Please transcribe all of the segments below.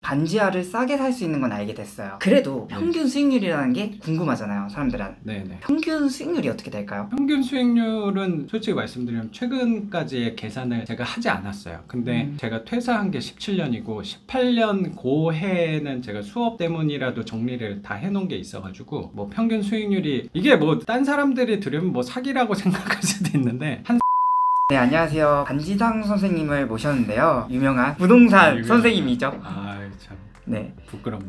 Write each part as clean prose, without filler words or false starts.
반지하를 싸게 살 수 있는 건 알게 됐어요. 그래도 평균 수익률이라는 게 궁금하잖아요, 사람들은. 네네. 평균 수익률이 어떻게 될까요? 평균 수익률은 솔직히 말씀드리면 최근까지의 계산을 제가 하지 않았어요. 근데 제가 퇴사한 게 17년이고 18년 고해는 제가 수업 때문이라도 정리를 다 해놓은 게 있어가지고 뭐 평균 수익률이 이게 뭐 딴 사람들이 들으면 뭐 사기라고 생각할 수도 있는데 네, 안녕하세요. 반지상 선생님을 모셨는데요. 유명한 부동산 선생님이죠. 아, 참. 네. 부끄럽네.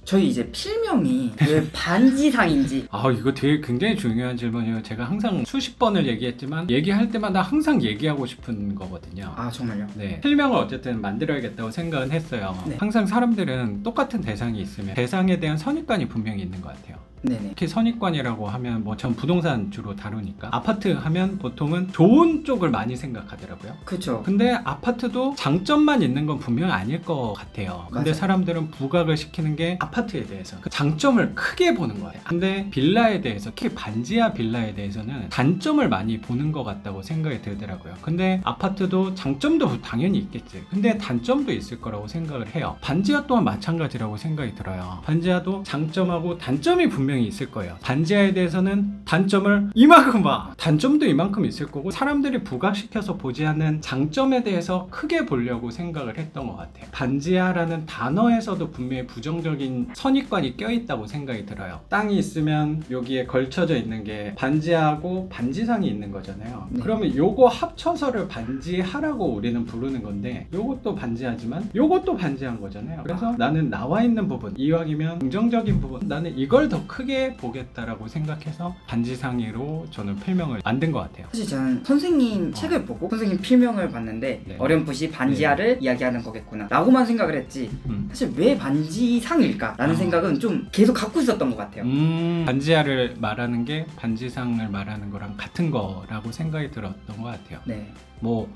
저희 이제 필명이 왜 반지상인지. 아, 이거 되게 굉장히 중요한 질문이에요. 제가 항상 수십 번을 얘기했지만 얘기할 때마다 항상 얘기하고 싶은 거거든요. 아, 정말요? 네. 필명을 어쨌든 만들어야겠다고 생각은 했어요. 네. 항상 사람들은 똑같은 대상이 있으면 대상에 대한 선입관이 분명히 있는 것 같아요. 네네. 특히 선입관이라고 하면 뭐 전 부동산 주로 다루니까 아파트 하면 보통은 좋은 쪽을 많이 생각하더라고요. 그쵸. 근데 아파트도 장점만 있는 건 분명 아닐 것 같아요. 근데 맞아요. 사람들은 부각을 시키는 게 아파트에 대해서 그 장점을 크게 보는 거예요. 근데 빌라에 대해서, 특히 반지하 빌라에 대해서는 단점을 많이 보는 것 같다고 생각이 들더라고요. 근데 아파트도 장점도 당연히 있겠지. 근데 단점도 있을 거라고 생각을 해요. 반지하 또한 마찬가지라고 생각이 들어요. 반지하도 장점하고 단점이 분명히 있을 거예요. 반지하에 대해서는 단점을 이만큼 봐. 단점도 이만큼 있을 거고 사람들이 부각시켜서 보지 않는 장점에 대해서 크게 보려고 생각을 했던 것 같아요. 반지하라는 단어에서도 분명히 부정적인 선입관이 껴있다고 생각이 들어요. 땅이 있으면 여기에 걸쳐져 있는 게 반지하고 반지상이 있는 거잖아요. 네. 그러면 요거 합쳐서를 반지하라고 우리는 부르는 건데 요것도 반지하지만 요것도 반지한 거잖아요. 그래서 나는 나와 있는 부분, 이왕이면 긍정적인 부분, 나는 이걸 더 크게 보겠다라고 생각해서 반지상으로 저는 필명을 만든 것 같아요. 사실 저는 선생님 책을 보고 선생님 필명을 봤는데 네. 어렴풋이 반지하를 이야기하는 거겠구나 라고만 생각을 했지 사실 왜 반지상일까? 라는 생각은 좀 계속 갖고 있었던 것 같아요. 반지하를 말하는 게 반지상을 말하는 거랑 같은 거라고 생각이 들었던 것 같아요. 네. 뭐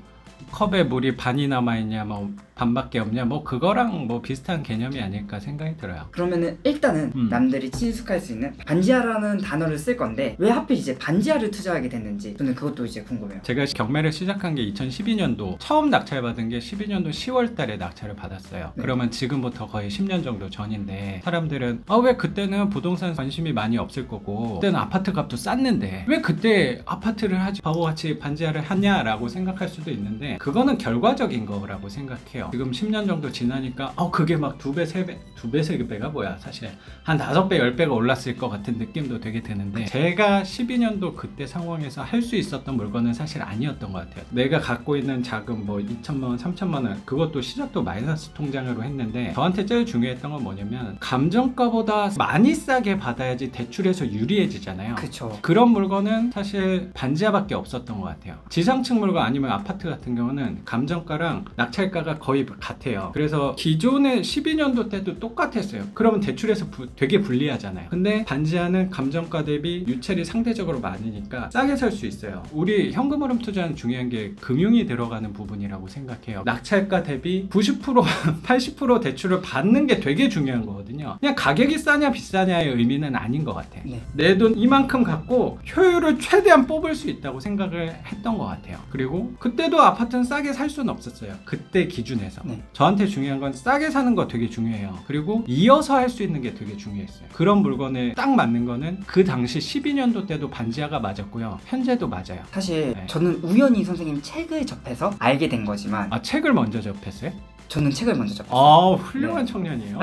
컵에 물이 반이 남아있냐 뭐 반밖에 없냐 뭐 그거랑 뭐 비슷한 개념이 아닐까 생각이 들어요. 그러면은 일단은 남들이 친숙할 수 있는 반지하라는 단어를 쓸 건데 왜 하필 이제 반지하를 투자하게 됐는지 저는 그것도 이제 궁금해요. 제가 경매를 시작한 게 2012년도 처음 낙찰 받은 게 12년도 10월 달에 낙찰을 받았어요. 네. 그러면 지금부터 거의 10년 정도 전인데 사람들은 왜 그때는 부동산 관심이 많이 없을 거고 그때는 아파트 값도 쌌는데 왜 그때 아파트를 하지 바보같이 반지하를 하냐라고 생각할 수도 있는데 그거는 결과적인 거라고 생각해요. 지금 10년 정도 지나니까 그게 막 2배, 3배, 2배, 3배가 뭐야 사실 한 5배, 10배가 올랐을 것 같은 느낌도 되게 드는데 제가 12년도 그때 상황에서 할 수 있었던 물건은 사실 아니었던 것 같아요. 내가 갖고 있는 자금 뭐 2천만 원, 3천만 원 그것도 시작도 마이너스 통장으로 했는데 저한테 제일 중요했던 건 뭐냐면 감정가보다 많이 싸게 받아야지 대출에서 유리해지잖아요. 그쵸. 그런 물건은 사실 반지하밖에 없었던 것 같아요. 지상층 물건 아니면 아파트 같은 경우는 감정가랑 낙찰가가 거의 같아요. 그래서 기존의 12년도 때도 똑같았어요. 그러면 대출에서 되게 불리하잖아요. 근데 반지하는 감정가 대비 유찰이 상대적으로 많으니까 싸게 살 수 있어요. 우리 현금 흐름 투자는 중요한 게 금융이 들어가는 부분이라고 생각해요. 낙찰가 대비 90% 80% 대출을 받는 게 되게 중요한 거거든요. 그냥 가격이 싸냐 비싸냐의 의미는 아닌 것 같아요. 네. 내 돈 이만큼 갖고 효율을 최대한 뽑을 수 있다고 생각을 했던 것 같아요. 그리고 그때도 아파트는 싸게 살 수는 없었어요. 그때 기준에서. 네. 저한테 중요한 건 싸게 사는 거 되게 중요해요. 그리고 이어서 할 수 있는 게 되게 중요했어요. 그런 물건에 딱 맞는 거는 그 당시 12년도 때도 반지하가 맞았고요. 현재도 맞아요. 사실 네. 저는 우연히 선생님 책을 접해서 알게 된 거지만 책을 먼저 접했어요? 저는 책을 먼저 접했어요. 훌륭한 네. 청년이에요.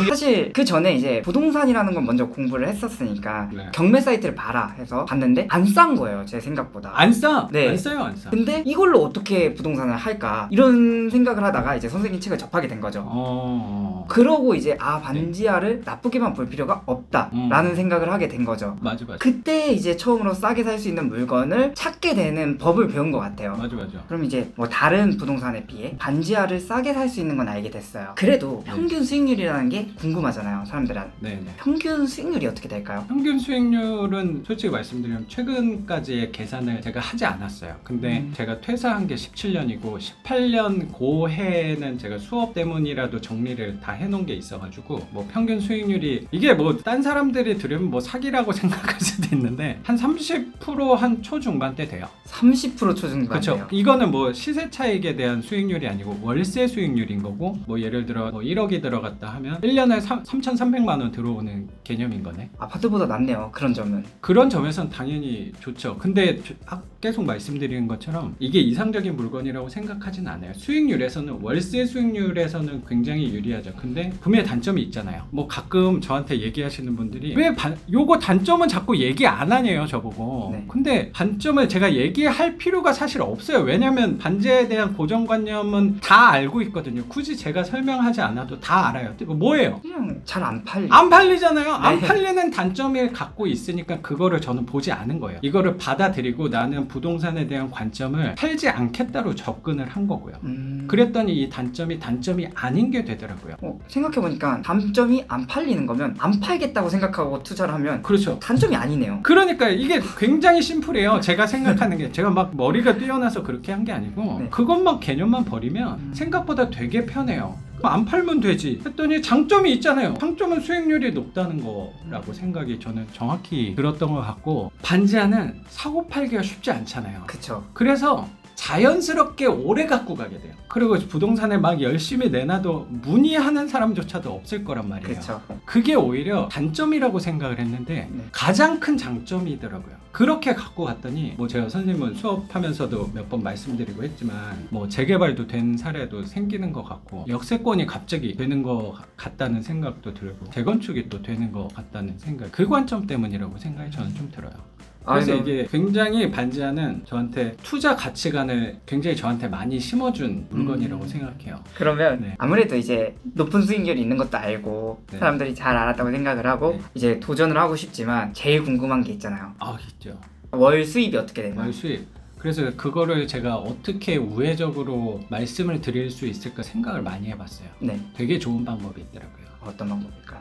사실 그 전에 이제 부동산이라는 건 먼저 공부를 했었으니까 네. 경매 사이트를 봐라 해서 봤는데 안 싼 거예요, 제 생각보다. 안 싸? 네. 안 싸요, 안 싸. 근데 이걸로 어떻게 부동산을 할까 이런 생각을 하다가 이제 선생님 책을 접하게 된 거죠. 그러고 이제 반지하를 나쁘게만 볼 필요가 없다라는 생각을 하게 된 거죠. 맞아. 그때 이제 처음으로 싸게 살 수 있는 물건을 찾게 되는 법을 배운 것 같아요. 맞아. 그럼 이제 뭐 다른 부동산에 비해 반지하를 싸게 살 수 있는 건 알게 됐어요. 그래도 평균 수익률이라는 게 궁금하잖아요, 사람들은. 네네. 평균 수익률이 어떻게 될까요? 평균 수익률은 솔직히 말씀드리면 최근까지의 계산을 제가 하지 않았어요. 근데 제가 퇴사한 게 17년이고 18년 고해는 제가 수업 때문이라도 정리를 다 다 해놓은 게 있어가지고 뭐 평균 수익률이 이게 뭐 딴 사람들이 들으면 뭐 사기라고 생각할 수도 있는데 한 30% 한 초중반대 돼요. 30% 초중반대요. 그렇죠. 이거는 뭐 시세 차익에 대한 수익률이 아니고 월세 수익률인 거고, 뭐 예를 들어 뭐 1억이 들어갔다 하면 1년에 3,300만 원 들어오는 개념인 거네. 아파트보다 낫네요. 그런 점은. 그런 점에선 당연히 좋죠. 근데 계속 말씀드리는 것처럼 이게 이상적인 물건이라고 생각하진 않아요. 수익률에서는, 월세 수익률에서는 굉장히 유리하죠. 근데 분명히 단점이 있잖아요. 뭐 가끔 저한테 얘기하시는 분들이 왜 요거 단점은 자꾸 얘기 안 하냐요, 저보고. 네. 근데 단점을 제가 얘기할 필요가 사실 없어요. 왜냐면 반지하에 대한 고정관념은 다 알고 있거든요. 굳이 제가 설명하지 않아도 다 알아요. 뭐예요? 그냥 잘 안 안 팔리잖아요. 네. 안 팔리는 단점을 갖고 있으니까 그거를 저는 보지 않은 거예요. 이거를 받아들이고 나는 부동산에 대한 관점을 팔지 않겠다로 접근을 한 거고요. 그랬더니 이 단점이 아닌 게 되더라고요. 생각해보니까 단점이 안 팔리는 거면 안 팔겠다고 생각하고 투자를 하면 그렇죠. 단점이 아니네요. 그러니까 이게 굉장히 심플해요. 제가 생각하는 게 제가 막 머리가 뛰어나서 그렇게 한 게 아니고 네. 그것만 개념만 버리면 생각보다 되게 편해요. 안 팔면 되지 했더니 장점이 있잖아요. 장점은 수익률이 높다는 거라고 생각이 저는 정확히 들었던 것 같고, 반지하는 사고 팔기가 쉽지 않잖아요. 그쵸. 그래서 자연스럽게 오래 갖고 가게 돼요. 그리고 부동산에 막 열심히 내놔도 문의하는 사람조차도 없을 거란 말이에요. 그쵸. 그게 오히려 단점이라고 생각을 했는데 네. 가장 큰 장점이더라고요. 그렇게 갖고 갔더니 뭐 제가 선생님은 수업하면서도 몇 번 말씀드리고 했지만 뭐 재개발도 된 사례도 생기는 것 같고, 역세권이 갑자기 되는 것 같다는 생각도 들고, 재건축이 또 되는 것 같다는 생각, 그 관점 때문이라고 생각이 저는 좀 들어요. 그래서 이게 굉장히 반지하는 저한테 투자 가치관을 굉장히 저한테 많이 심어준 물건이라고 생각해요. 그러면 네. 아무래도 이제 높은 수익률이 있는 것도 알고 네. 사람들이 잘 알았다고 생각을 하고 네. 이제 도전을 하고 싶지만 제일 궁금한 게 있잖아요. 있죠. 월 수입이 어떻게 되나요? 월 수입. 그래서 그거를 제가 어떻게 우회적으로 말씀을 드릴 수 있을까 생각을 많이 해봤어요. 네. 되게 좋은 방법이 있더라고요. 어떤 방법일까요?